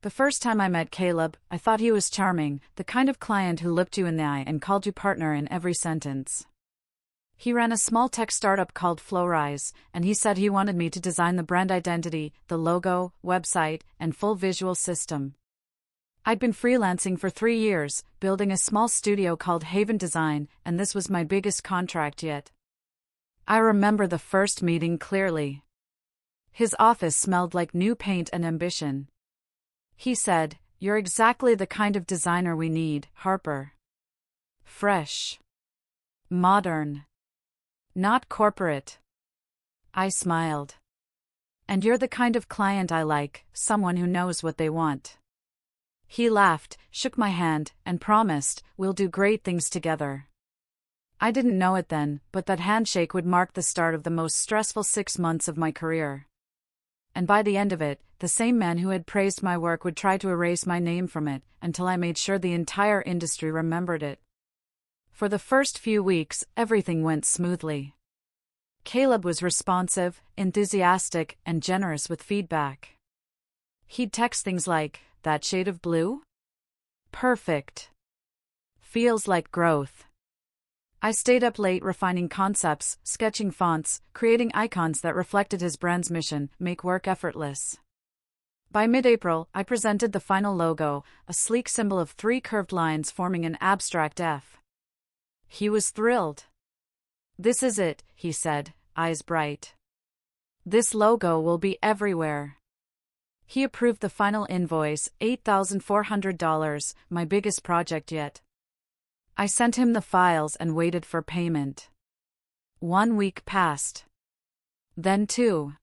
The first time I met Caleb, I thought he was charming, the kind of client who looked you in the eye and called you partner in every sentence. He ran a small tech startup called Flowrise, and he said he wanted me to design the brand identity, the logo, website, and full visual system. I'd been freelancing for 3 years, building a small studio called Haven Design, and this was my biggest contract yet. I remember the first meeting clearly. His office smelled like new paint and ambition. He said, "You're exactly the kind of designer we need, Harper. Fresh. Modern. Not corporate." I smiled. "And you're the kind of client I like, someone who knows what they want." He laughed, shook my hand, and promised, "We'll do great things together." I didn't know it then, but that handshake would mark the start of the most stressful 6 months of my career. And by the end of it, the same man who had praised my work would try to erase my name from it, until I made sure the entire industry remembered it. For the first few weeks, everything went smoothly. Caleb was responsive, enthusiastic, and generous with feedback. He'd text things like, "That shade of blue? Perfect. Feels like growth." I stayed up late refining concepts, sketching fonts, creating icons that reflected his brand's mission, make work effortless. By mid-April, I presented the final logo, a sleek symbol of 3 curved lines forming an abstract F. He was thrilled. "This is it," he said, eyes bright. "This logo will be everywhere." He approved the final invoice, $8,400, my biggest project yet. I sent him the files and waited for payment. 1 week passed. Then 2.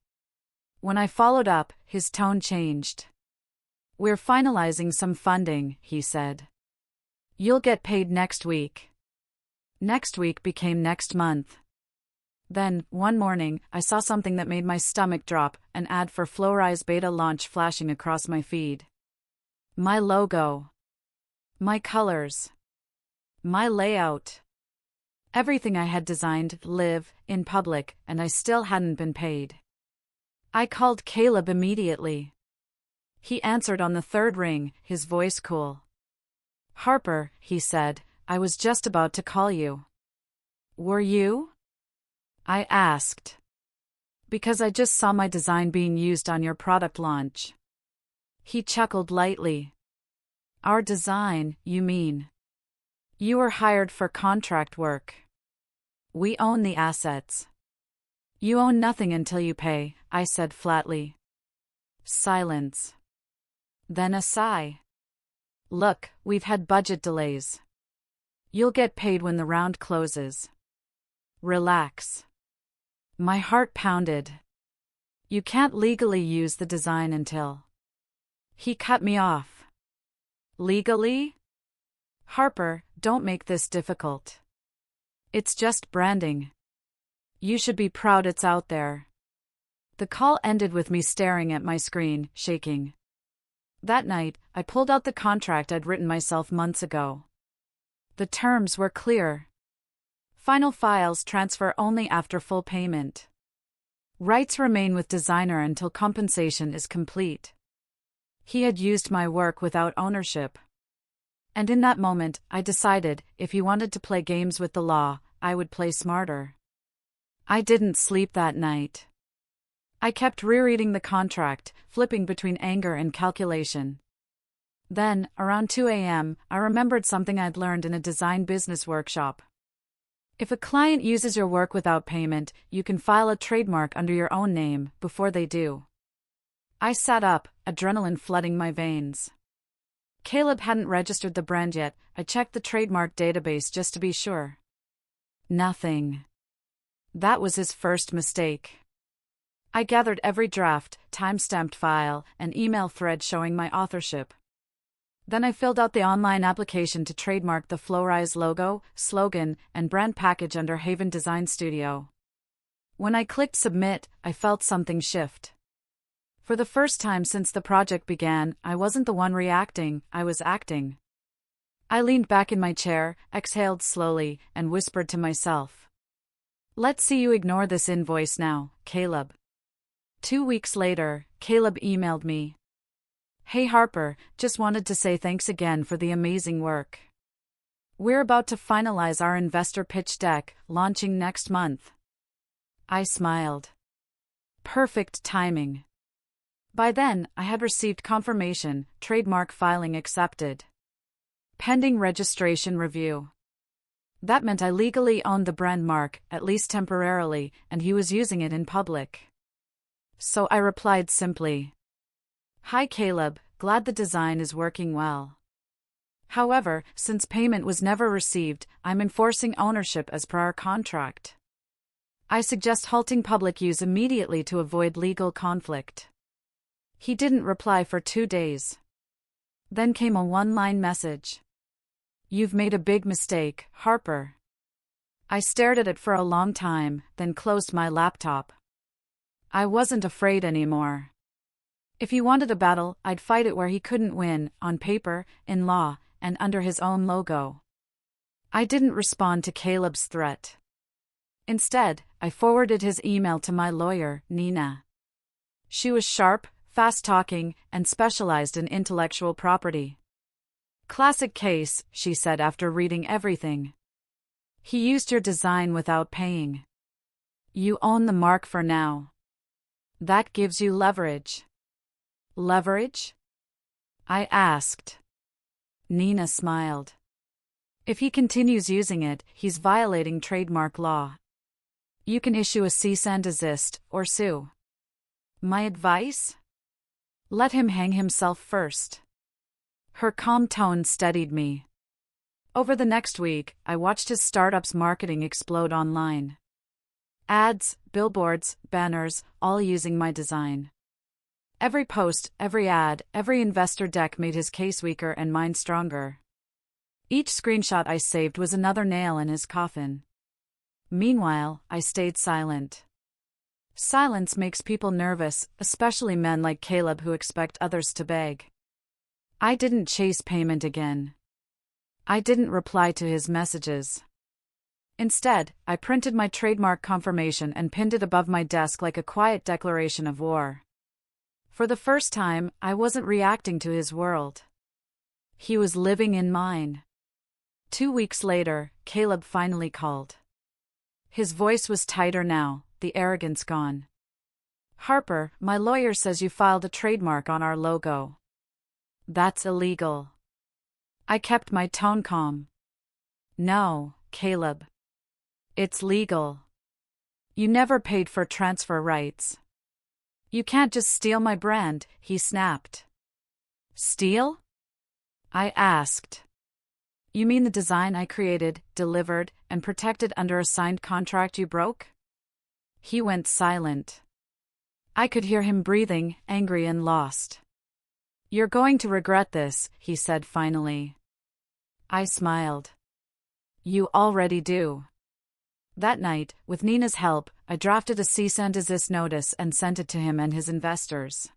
When I followed up, his tone changed. "We're finalizing some funding," he said. "You'll get paid next week." Next week became next month. Then, one morning, I saw something that made my stomach drop, an ad for Flowrise beta launch flashing across my feed. My logo. My colors. My layout. Everything I had designed, live, in public, and I still hadn't been paid. I called Caleb immediately. He answered on the 3rd ring, his voice cool. "Harper," he said, "I was just about to call you." "Were you?" I asked. "Because I just saw my design being used on your product launch." He chuckled lightly. "Our design, you mean? You were hired for contract work. We own the assets." "You own nothing until you pay," I said flatly. Silence. Then a sigh. "Look, we've had budget delays. You'll get paid when the round closes. Relax." My heart pounded. "You can't legally use the design until..." He cut me off. "Legally? Harper, don't make this difficult. It's just branding. You should be proud it's out there." The call ended with me staring at my screen, shaking. That night, I pulled out the contract I'd written myself months ago. The terms were clear. Final files transfer only after full payment. Rights remain with designer until compensation is complete. He had used my work without ownership. And in that moment, I decided, if he wanted to play games with the law, I would play smarter. I didn't sleep that night. I kept rereading the contract, flipping between anger and calculation. Then, around 2 a.m., I remembered something I'd learned in a design business workshop. If a client uses your work without payment, you can file a trademark under your own name, before they do. I sat up, adrenaline flooding my veins. Caleb hadn't registered the brand yet. I checked the trademark database just to be sure. Nothing. That was his first mistake. I gathered every draft, time-stamped file, and email thread showing my authorship. Then I filled out the online application to trademark the Flowrise logo, slogan, and brand package under Haven Design Studio. When I clicked submit, I felt something shift. For the first time since the project began, I wasn't the one reacting, I was acting. I leaned back in my chair, exhaled slowly, and whispered to myself. "Let's see you ignore this invoice now, Caleb." 2 weeks later, Caleb emailed me. Hey Harper, just wanted to say thanks again for the amazing work. We're about to finalize our investor pitch deck, launching next month. I smiled. Perfect timing. By then, I had received confirmation, trademark filing accepted. Pending registration review. That meant I legally owned the brand mark, at least temporarily, and he was using it in public. So I replied simply, "Hi Caleb, glad the design is working well. However, since payment was never received, I'm enforcing ownership as per our contract. I suggest halting public use immediately to avoid legal conflict." He didn't reply for 2 days. Then came a one-line message. "You've made a big mistake, Harper." I stared at it for a long time, then closed my laptop. I wasn't afraid anymore. If he wanted a battle, I'd fight it where he couldn't win, on paper, in law, and under his own logo. I didn't respond to Caleb's threat. Instead, I forwarded his email to my lawyer, Nina. She was sharp, fast-talking, and specialized in intellectual property. "Classic case," she said after reading everything. "He used your design without paying. You own the mark for now. That gives you leverage." "Leverage?" I asked. Nina smiled. "If he continues using it, he's violating trademark law. You can issue a cease and desist, or sue. My advice? Let him hang himself first." Her calm tone steadied me. Over the next week, I watched his startup's marketing explode online. Ads, billboards, banners, all using my design. Every post, every ad, every investor deck made his case weaker and mine stronger. Each screenshot I saved was another nail in his coffin. Meanwhile, I stayed silent. Silence makes people nervous, especially men like Caleb who expect others to beg. I didn't chase payment again. I didn't reply to his messages. Instead, I printed my trademark confirmation and pinned it above my desk like a quiet declaration of war. For the first time, I wasn't reacting to his world. He was living in mine. 2 weeks later, Caleb finally called. His voice was tighter now, the arrogance gone. "Harper, my lawyer says you filed a trademark on our logo. That's illegal." I kept my tone calm. "No, Caleb. It's legal. You never paid for transfer rights. You can't just steal my brand," he snapped. "Steal?" I asked. "You mean the design I created, delivered, and protected under a signed contract you broke?" He went silent. I could hear him breathing, angry and lost. "You're going to regret this," he said finally. I smiled. "You already do." That night, with Nina's help, I drafted a cease and desist notice and sent it to him and his investors.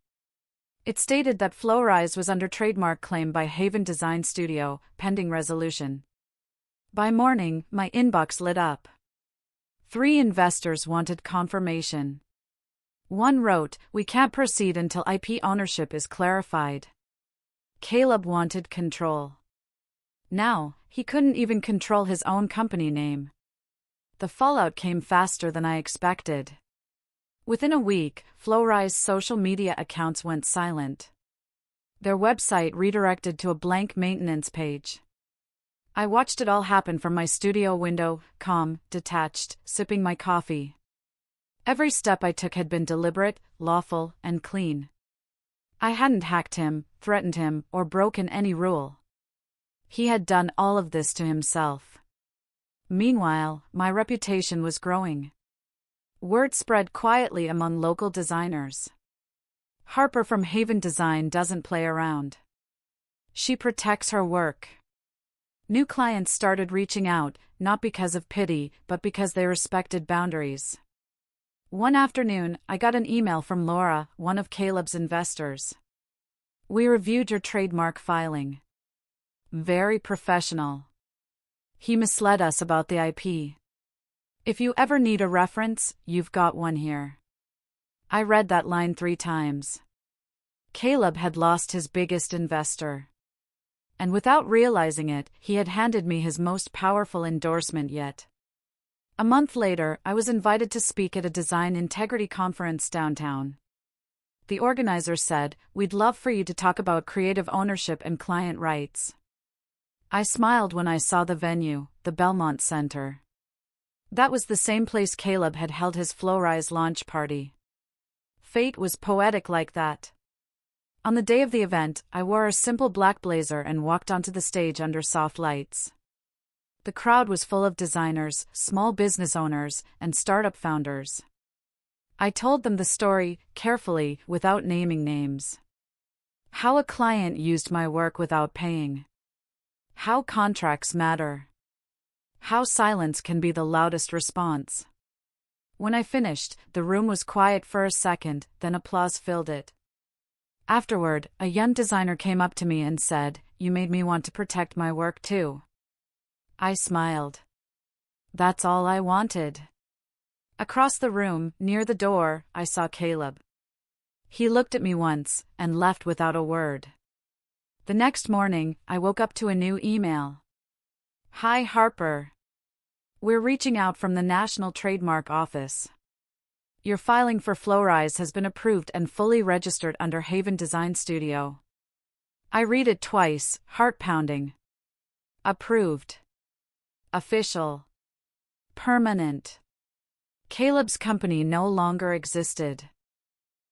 It stated that Flowrise was under trademark claim by Haven Design Studio, pending resolution. By morning, my inbox lit up. 3 investors wanted confirmation. One wrote, "We can't proceed until IP ownership is clarified." Caleb wanted control. Now, he couldn't even control his own company name. The fallout came faster than I expected. Within a week, Flowrise's social media accounts went silent. Their website redirected to a blank maintenance page. I watched it all happen from my studio window, calm, detached, sipping my coffee. Every step I took had been deliberate, lawful, and clean. I hadn't hacked him, threatened him, or broken any rule. He had done all of this to himself. Meanwhile, my reputation was growing. Word spread quietly among local designers. Harper from Haven Design doesn't play around. She protects her work. New clients started reaching out, not because of pity, but because they respected boundaries. One afternoon, I got an email from Laura, one of Caleb's investors. "We reviewed your trademark filing. Very professional. He misled us about the IP. If you ever need a reference, you've got one here." I read that line 3 times. Caleb had lost his biggest investor. And without realizing it, he had handed me his most powerful endorsement yet. A month later, I was invited to speak at a design integrity conference downtown. The organizer said, "We'd love for you to talk about creative ownership and client rights." I smiled when I saw the venue, the Belmont Center. That was the same place Caleb had held his Flowrise launch party. Fate was poetic like that. On the day of the event, I wore a simple black blazer and walked onto the stage under soft lights. The crowd was full of designers, small business owners, and startup founders. I told them the story, carefully, without naming names. How a client used my work without paying. How contracts matter. How silence can be the loudest response. When I finished, the room was quiet for a second, then applause filled it. Afterward, a young designer came up to me and said, "You made me want to protect my work too." I smiled. That's all I wanted. Across the room, near the door, I saw Caleb. He looked at me once, and left without a word. The next morning, I woke up to a new email. "Hi Harper. We're reaching out from the National Trademark Office. Your filing for Flowrise has been approved and fully registered under Haven Design Studio." I read it twice, heart-pounding. Approved. Official. Permanent. Caleb's company no longer existed.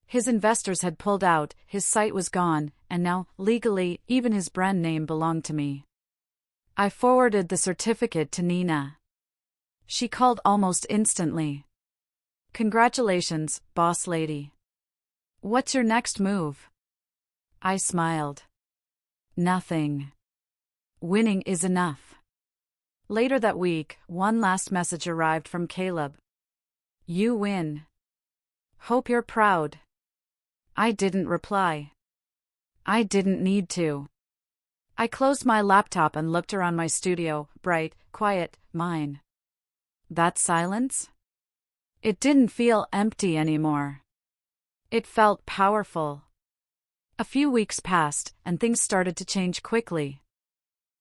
His investors had pulled out, his site was gone, and now, legally, even his brand name belonged to me. I forwarded the certificate to Nina. She called almost instantly. "Congratulations, boss lady. What's your next move?" I smiled. "Nothing. Winning is enough." Later that week, one last message arrived from Caleb. "You win. Hope you're proud." I didn't reply. I didn't need to. I closed my laptop and looked around my studio, bright, quiet, mine. That silence? It didn't feel empty anymore. It felt powerful. A few weeks passed, and things started to change quickly.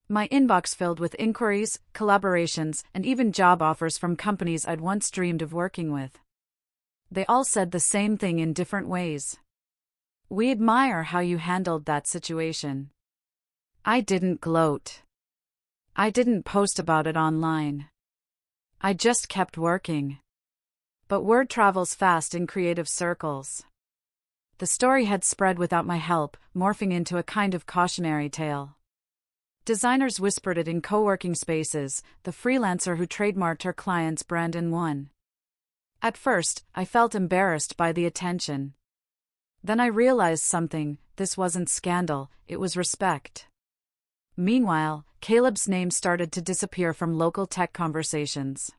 My inbox filled with inquiries, collaborations, and even job offers from companies I'd once dreamed of working with. They all said the same thing in different ways. "We admire how you handled that situation." I didn't gloat. I didn't post about it online. I just kept working. But word travels fast in creative circles. The story had spread without my help, morphing into a kind of cautionary tale. Designers whispered it in co-working spaces, the freelancer who trademarked her client's brand in one. At first, I felt embarrassed by the attention. Then I realized something: this wasn't scandal, it was respect. Meanwhile, Caleb's name started to disappear from local tech conversations.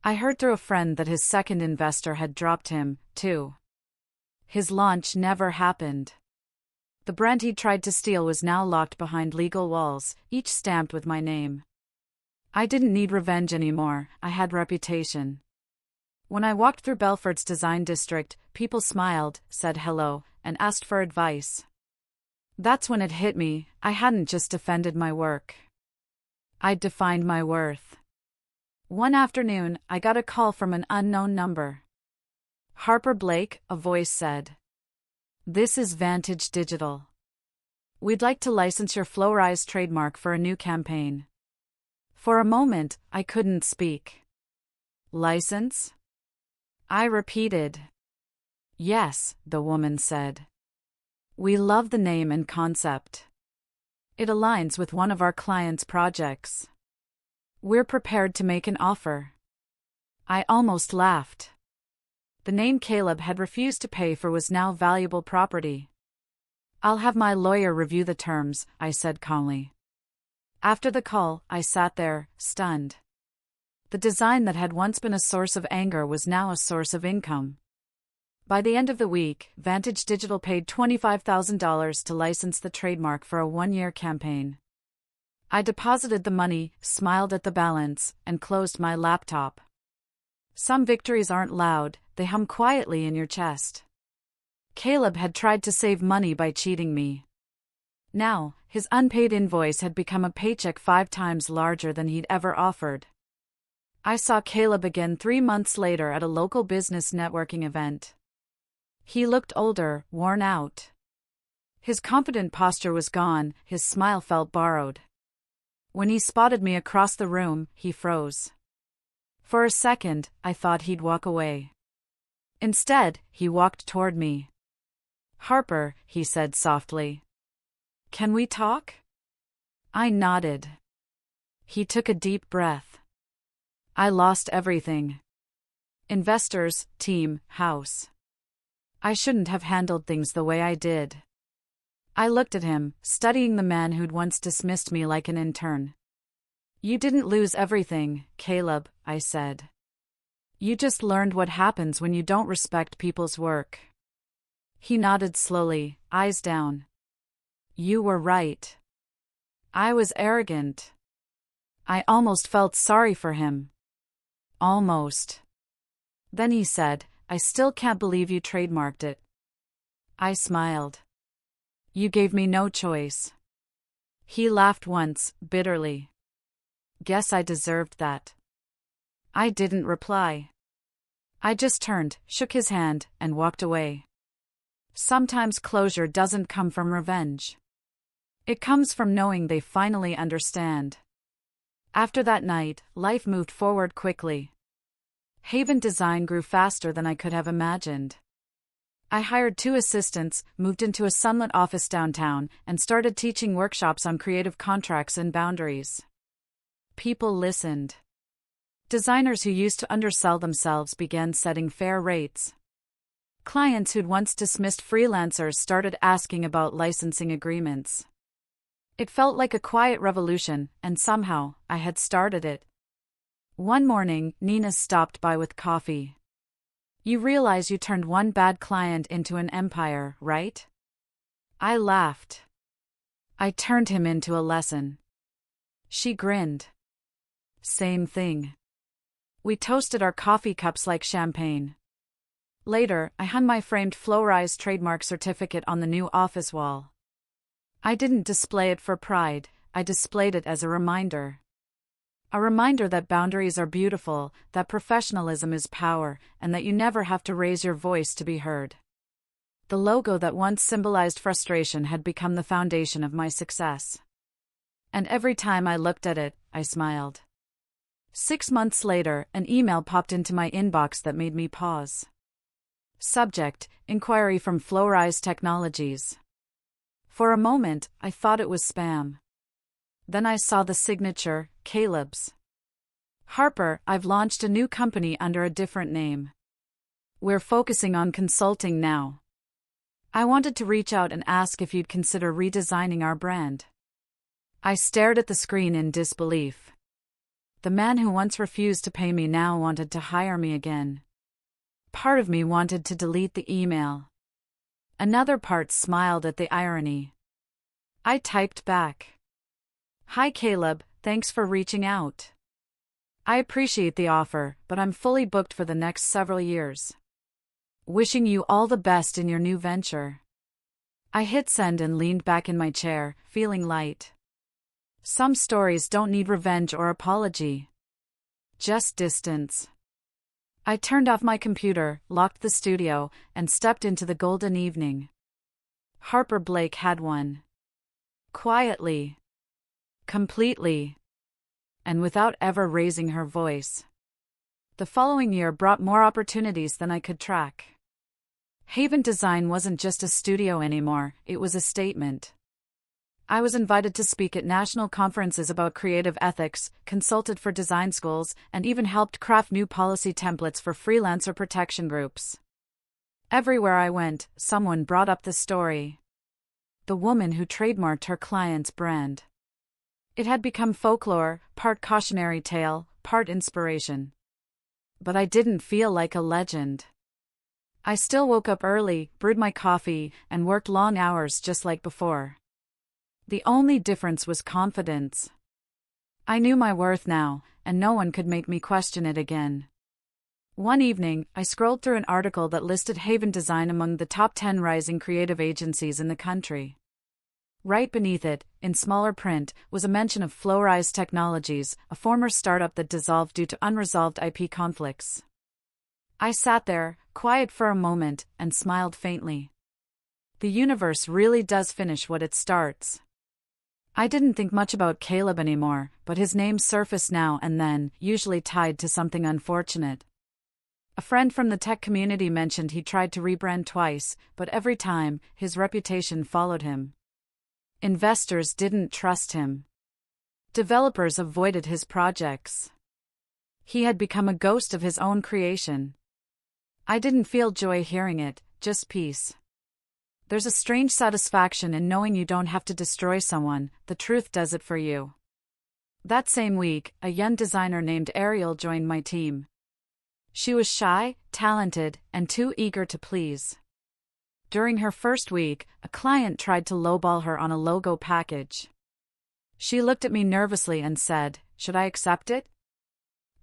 I heard through a friend that his second investor had dropped him, too. His launch never happened. The brand he'd tried to steal was now locked behind legal walls, each stamped with my name. I didn't need revenge anymore, I had reputation. When I walked through Belford's design district, people smiled, said hello, and asked for advice. That's when it hit me: I hadn't just defended my work. I'd defined my worth. One afternoon, I got a call from an unknown number. "Harper Blake," a voice said. "This is Vantage Digital. We'd like to license your Flowrise trademark for a new campaign." For a moment, I couldn't speak. "License?" I repeated. "Yes," the woman said. "We love the name and concept. It aligns with one of our clients' projects. We're prepared to make an offer." I almost laughed. The name Caleb had refused to pay for was now valuable property. "I'll have my lawyer review the terms," I said calmly. After the call, I sat there, stunned. The design that had once been a source of anger was now a source of income. By the end of the week, Vantage Digital paid $25,000 to license the trademark for a one-year campaign. I deposited the money, smiled at the balance, and closed my laptop. Some victories aren't loud, they hum quietly in your chest. Caleb had tried to save money by cheating me. Now, his unpaid invoice had become a paycheck 5 times larger than he'd ever offered. I saw Caleb again 3 months later at a local business networking event. He looked older, worn out. His confident posture was gone, his smile felt borrowed. When he spotted me across the room, he froze. For a second, I thought he'd walk away. Instead, he walked toward me. "Harper," he said softly. "Can we talk?" I nodded. He took a deep breath. "I lost everything. Investors, team, house. I shouldn't have handled things the way I did." I looked at him, studying the man who'd once dismissed me like an intern. "You didn't lose everything, Caleb," I said. "You just learned what happens when you don't respect people's work." He nodded slowly, eyes down. "You were right. I was arrogant." I almost felt sorry for him. Almost. Then he said, "I still can't believe you trademarked it." I smiled. "You gave me no choice." He laughed once, bitterly. "Guess I deserved that." I didn't reply. I just turned, shook his hand, and walked away. Sometimes closure doesn't come from revenge. It comes from knowing they finally understand. After that night, life moved forward quickly. Haven Design grew faster than I could have imagined. I hired 2 assistants, moved into a sunlit office downtown, and started teaching workshops on creative contracts and boundaries. People listened. Designers who used to undersell themselves began setting fair rates. Clients who'd once dismissed freelancers started asking about licensing agreements. It felt like a quiet revolution, and somehow, I had started it. One morning, Nina stopped by with coffee. "You realize you turned one bad client into an empire, right?" I laughed. "I turned him into a lesson." She grinned. "Same thing." We toasted our coffee cups like champagne. Later, I hung my framed Flow-Rise trademark certificate on the new office wall. I didn't display it for pride, I displayed it as a reminder. A reminder that boundaries are beautiful, that professionalism is power, and that you never have to raise your voice to be heard. The logo that once symbolized frustration had become the foundation of my success. And every time I looked at it, I smiled. 6 months later, an email popped into my inbox that made me pause. Subject: Inquiry from Flow-Rise Technologies. For a moment, I thought it was spam. Then I saw the signature, Caleb's. "Harper, I've launched a new company under a different name. We're focusing on consulting now. I wanted to reach out and ask if you'd consider redesigning our brand." I stared at the screen in disbelief. The man who once refused to pay me now wanted to hire me again. Part of me wanted to delete the email. Another part smiled at the irony. I typed back. "Hi Caleb, thanks for reaching out. I appreciate the offer, but I'm fully booked for the next several years. Wishing you all the best in your new venture." I hit send and leaned back in my chair, feeling light. Some stories don't need revenge or apology. Just distance. I turned off my computer, locked the studio, and stepped into the golden evening. Harper Blake had won. Quietly. Completely. And without ever raising her voice. The following year brought more opportunities than I could track. Haven Design wasn't just a studio anymore, it was a statement. I was invited to speak at national conferences about creative ethics, consulted for design schools, and even helped craft new policy templates for freelancer protection groups. Everywhere I went, someone brought up the story. The woman who trademarked her client's brand. It had become folklore, part cautionary tale, part inspiration. But I didn't feel like a legend. I still woke up early, brewed my coffee, and worked long hours just like before. The only difference was confidence. I knew my worth now, and no one could make me question it again. One evening, I scrolled through an article that listed Haven Design among the top 10 rising creative agencies in the country. Right beneath it, in smaller print, was a mention of Flowrise Technologies, a former startup that dissolved due to unresolved IP conflicts. I sat there, quiet for a moment, and smiled faintly. The universe really does finish what it starts. I didn't think much about Caleb anymore, but his name surfaced now and then, usually tied to something unfortunate. A friend from the tech community mentioned he tried to rebrand twice, but every time, his reputation followed him. Investors didn't trust him. Developers avoided his projects. He had become a ghost of his own creation. I didn't feel joy hearing it, just peace. There's a strange satisfaction in knowing you don't have to destroy someone, the truth does it for you. That same week, a young designer named Ariel joined my team. She was shy, talented, and too eager to please. During her first week, a client tried to lowball her on a logo package. She looked at me nervously and said, "Should I accept it?"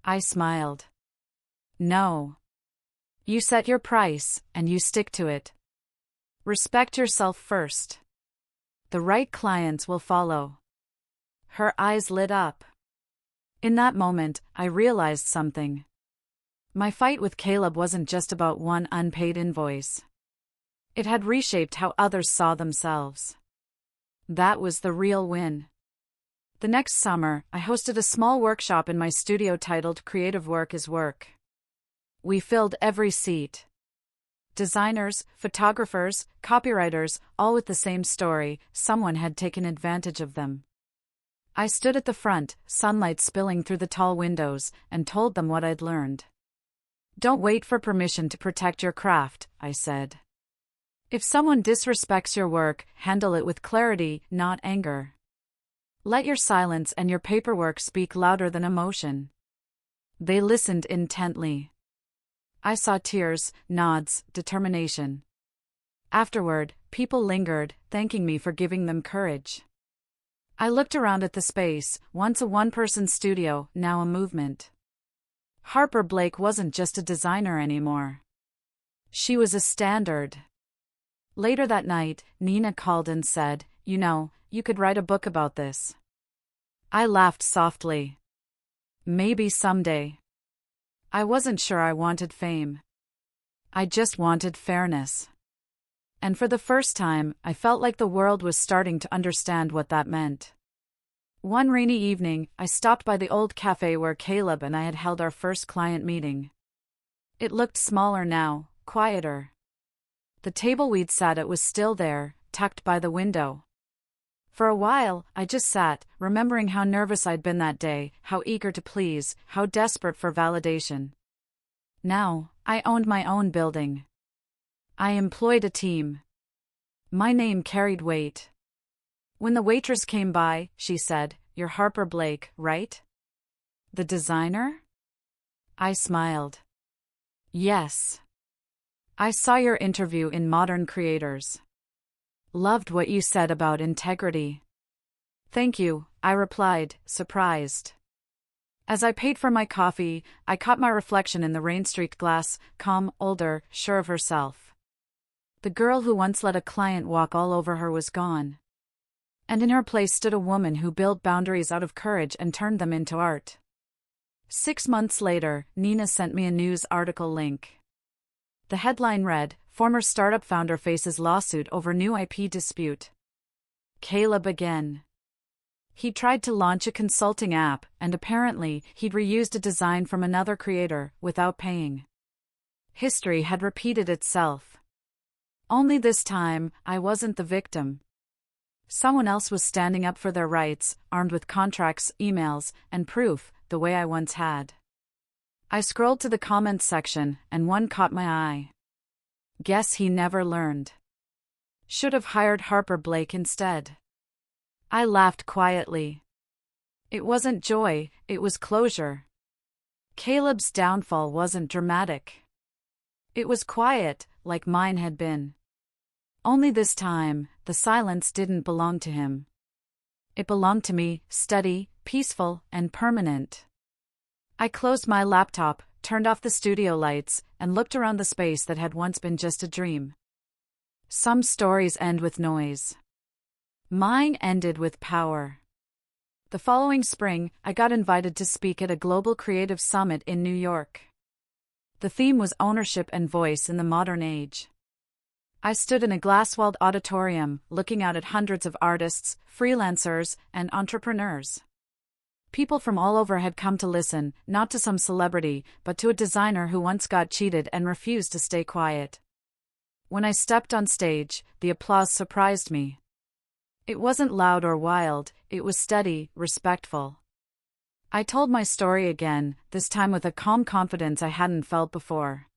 I smiled. "No. You set your price, and you stick to it. Respect yourself first. The right clients will follow." Her eyes lit up. In that moment, I realized something. My fight with Caleb wasn't just about one unpaid invoice. It had reshaped how others saw themselves. That was the real win. The next summer, I hosted a small workshop in my studio titled Creative Work is Work. We filled every seat. Designers, photographers, copywriters, all with the same story: someone had taken advantage of them. I stood at the front, sunlight spilling through the tall windows, and told them what I'd learned. "Don't wait for permission to protect your craft," I said. "If someone disrespects your work, handle it with clarity, not anger. Let your silence and your paperwork speak louder than emotion." They listened intently. I saw tears, nods, determination. Afterward, people lingered, thanking me for giving them courage. I looked around at the space, once a one-person studio, now a movement. Harper Blake wasn't just a designer anymore. She was a standard. Later that night, Nina called and said, "You could write a book about this." I laughed softly. Maybe someday. I wasn't sure I wanted fame. I just wanted fairness. And for the first time, I felt like the world was starting to understand what that meant. One rainy evening, I stopped by the old cafe where Caleb and I had held our first client meeting. It looked smaller now, quieter. The table we'd sat at was still there, tucked by the window. For a while, I just sat, remembering how nervous I'd been that day, how eager to please, how desperate for validation. Now, I owned my own building. I employed a team. My name carried weight. When the waitress came by, she said, "You're Harper Blake, right? The designer?" I smiled. "Yes. I saw your interview in Modern Creators. Loved what you said about integrity." "Thank you," I replied, surprised. As I paid for my coffee, I caught my reflection in the rain-streaked glass, calm, older, sure of herself. The girl who once let a client walk all over her was gone. And in her place stood a woman who built boundaries out of courage and turned them into art. 6 months later, Nina sent me a news article link. The headline read, "Former startup founder faces lawsuit over new IP dispute." Caleb again. He tried to launch a consulting app, and apparently, he'd reused a design from another creator, without paying. History had repeated itself. Only this time, I wasn't the victim. Someone else was standing up for their rights, armed with contracts, emails, and proof, the way I once had. I scrolled to the comments section, and one caught my eye. "Guess he never learned. Should have hired Harper Blake instead." I laughed quietly. It wasn't joy, it was closure. Caleb's downfall wasn't dramatic. It was quiet, like mine had been. Only this time, the silence didn't belong to him. It belonged to me, steady, peaceful, and permanent. I closed my laptop, turned off the studio lights, and looked around the space that had once been just a dream. Some stories end with noise. Mine ended with power. The following spring, I got invited to speak at a global creative summit in New York. The theme was ownership and voice in the modern age. I stood in a glass-walled auditorium, looking out at hundreds of artists, freelancers, and entrepreneurs. People from all over had come to listen, not to some celebrity, but to a designer who once got cheated and refused to stay quiet. When I stepped on stage, the applause surprised me. It wasn't loud or wild, it was steady, respectful. I told my story again, this time with a calm confidence I hadn't felt before.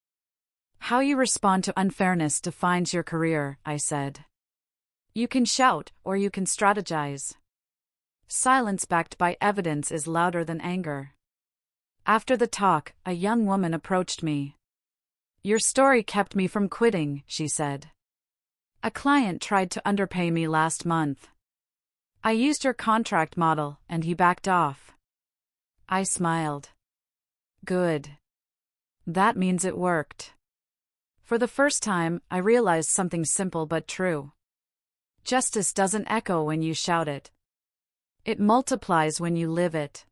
How you respond to unfairness defines your career, I said. You can shout, or you can strategize. Silence backed by evidence is louder than anger. After the talk, a young woman approached me. Your story kept me from quitting, she said. A client tried to underpay me last month. I used your contract model, and he backed off. I smiled. Good. That means it worked. For the first time, I realized something simple but true. Justice doesn't echo when you shout it. It multiplies when you live it.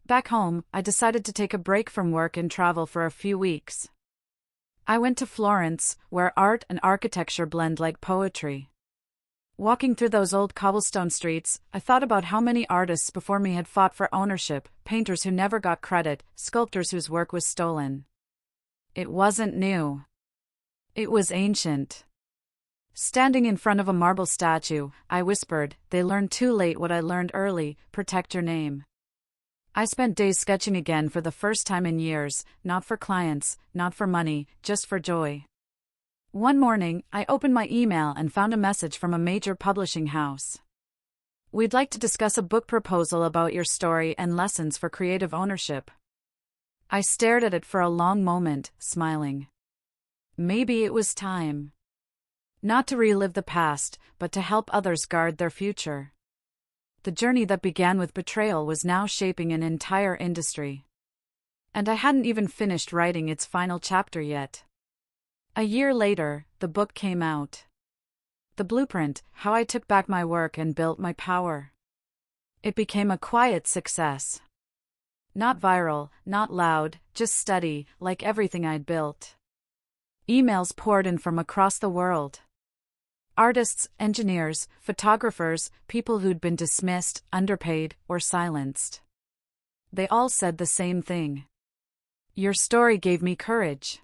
Back home, I decided to take a break from work and travel for a few weeks. I went to Florence, where art and architecture blend like poetry. Walking through those old cobblestone streets, I thought about how many artists before me had fought for ownership, painters who never got credit, sculptors whose work was stolen. It wasn't new. It was ancient. Standing in front of a marble statue, I whispered, they learned too late what I learned early, protect your name. I spent days sketching again for the first time in years, not for clients, not for money, just for joy. One morning, I opened my email and found a message from a major publishing house. We'd like to discuss a book proposal about your story and lessons for creative ownership. I stared at it for a long moment, smiling. Maybe it was time. Not to relive the past, but to help others guard their future. The journey that began with Betrayal was now shaping an entire industry. And I hadn't even finished writing its final chapter yet. A year later, the book came out. The blueprint, how I took back my work and built my power. It became a quiet success. Not viral, not loud, just steady, like everything I'd built. Emails poured in from across the world. Artists, engineers, photographers, people who'd been dismissed, underpaid, or silenced. They all said the same thing. Your story gave me courage.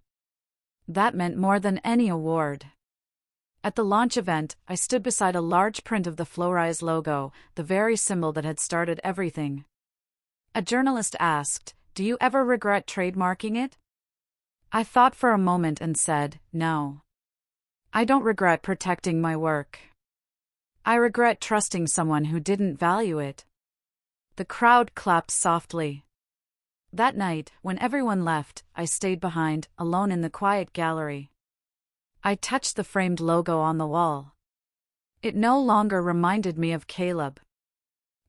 That meant more than any award. At the launch event, I stood beside a large print of the Flowrise logo, the very symbol that had started everything. A journalist asked, "Do you ever regret trademarking it?" I thought for a moment and said, "No. I don't regret protecting my work. I regret trusting someone who didn't value it." The crowd clapped softly. That night, when everyone left, I stayed behind, alone in the quiet gallery. I touched the framed logo on the wall. It no longer reminded me of Caleb.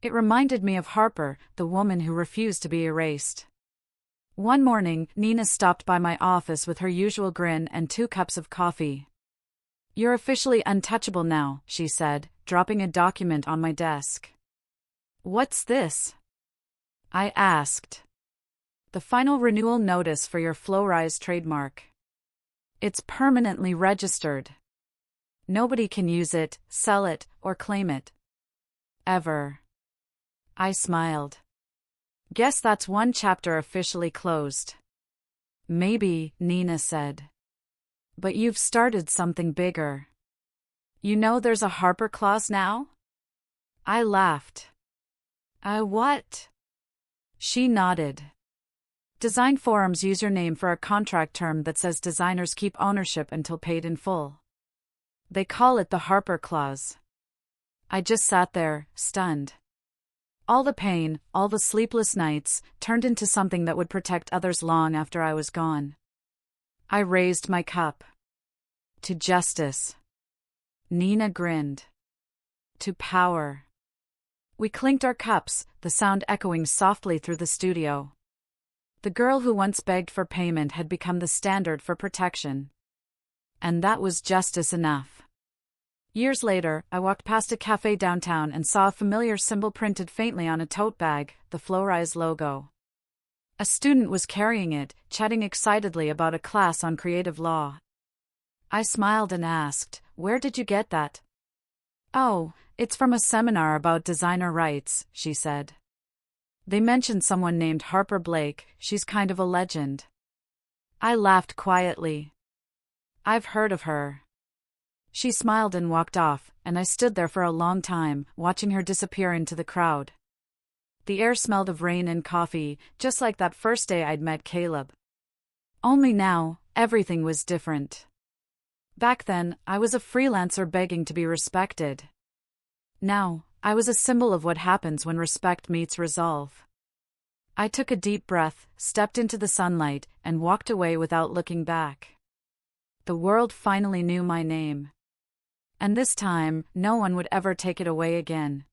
It reminded me of Harper, the woman who refused to be erased. One morning, Nina stopped by my office with her usual grin and 2 cups of coffee. "You're officially untouchable now," she said, dropping a document on my desk. "What's this?" I asked. "The final renewal notice for your Flowrise trademark. It's permanently registered. Nobody can use it, sell it, or claim it. Ever." I smiled. "Guess that's one chapter officially closed." "Maybe," Nina said. "But you've started something bigger. You know there's a Harper clause now?" I laughed. What?" She nodded. Design forums use your name for a contract term that says designers keep ownership until paid in full. They call it the Harper clause. I just sat there, stunned. All the pain, all the sleepless nights, turned into something that would protect others long after I was gone. I raised my cup. To justice. Nina grinned. To power. We clinked our cups, the sound echoing softly through the studio. The girl who once begged for payment had become the standard for protection. And that was justice enough. Years later, I walked past a cafe downtown and saw a familiar symbol printed faintly on a tote bag, the Flowrise logo. A student was carrying it, chatting excitedly about a class on creative law. I smiled and asked, "Where did you get that?" "Oh, it's from a seminar about designer rights," she said. "They mentioned someone named Harper Blake, she's kind of a legend." I laughed quietly. "I've heard of her." She smiled and walked off, and I stood there for a long time, watching her disappear into the crowd. The air smelled of rain and coffee, just like that first day I'd met Caleb. Only now, everything was different. Back then, I was a freelancer begging to be respected. Now, I was a symbol of what happens when respect meets resolve. I took a deep breath, stepped into the sunlight, and walked away without looking back. The world finally knew my name. And this time, no one would ever take it away again.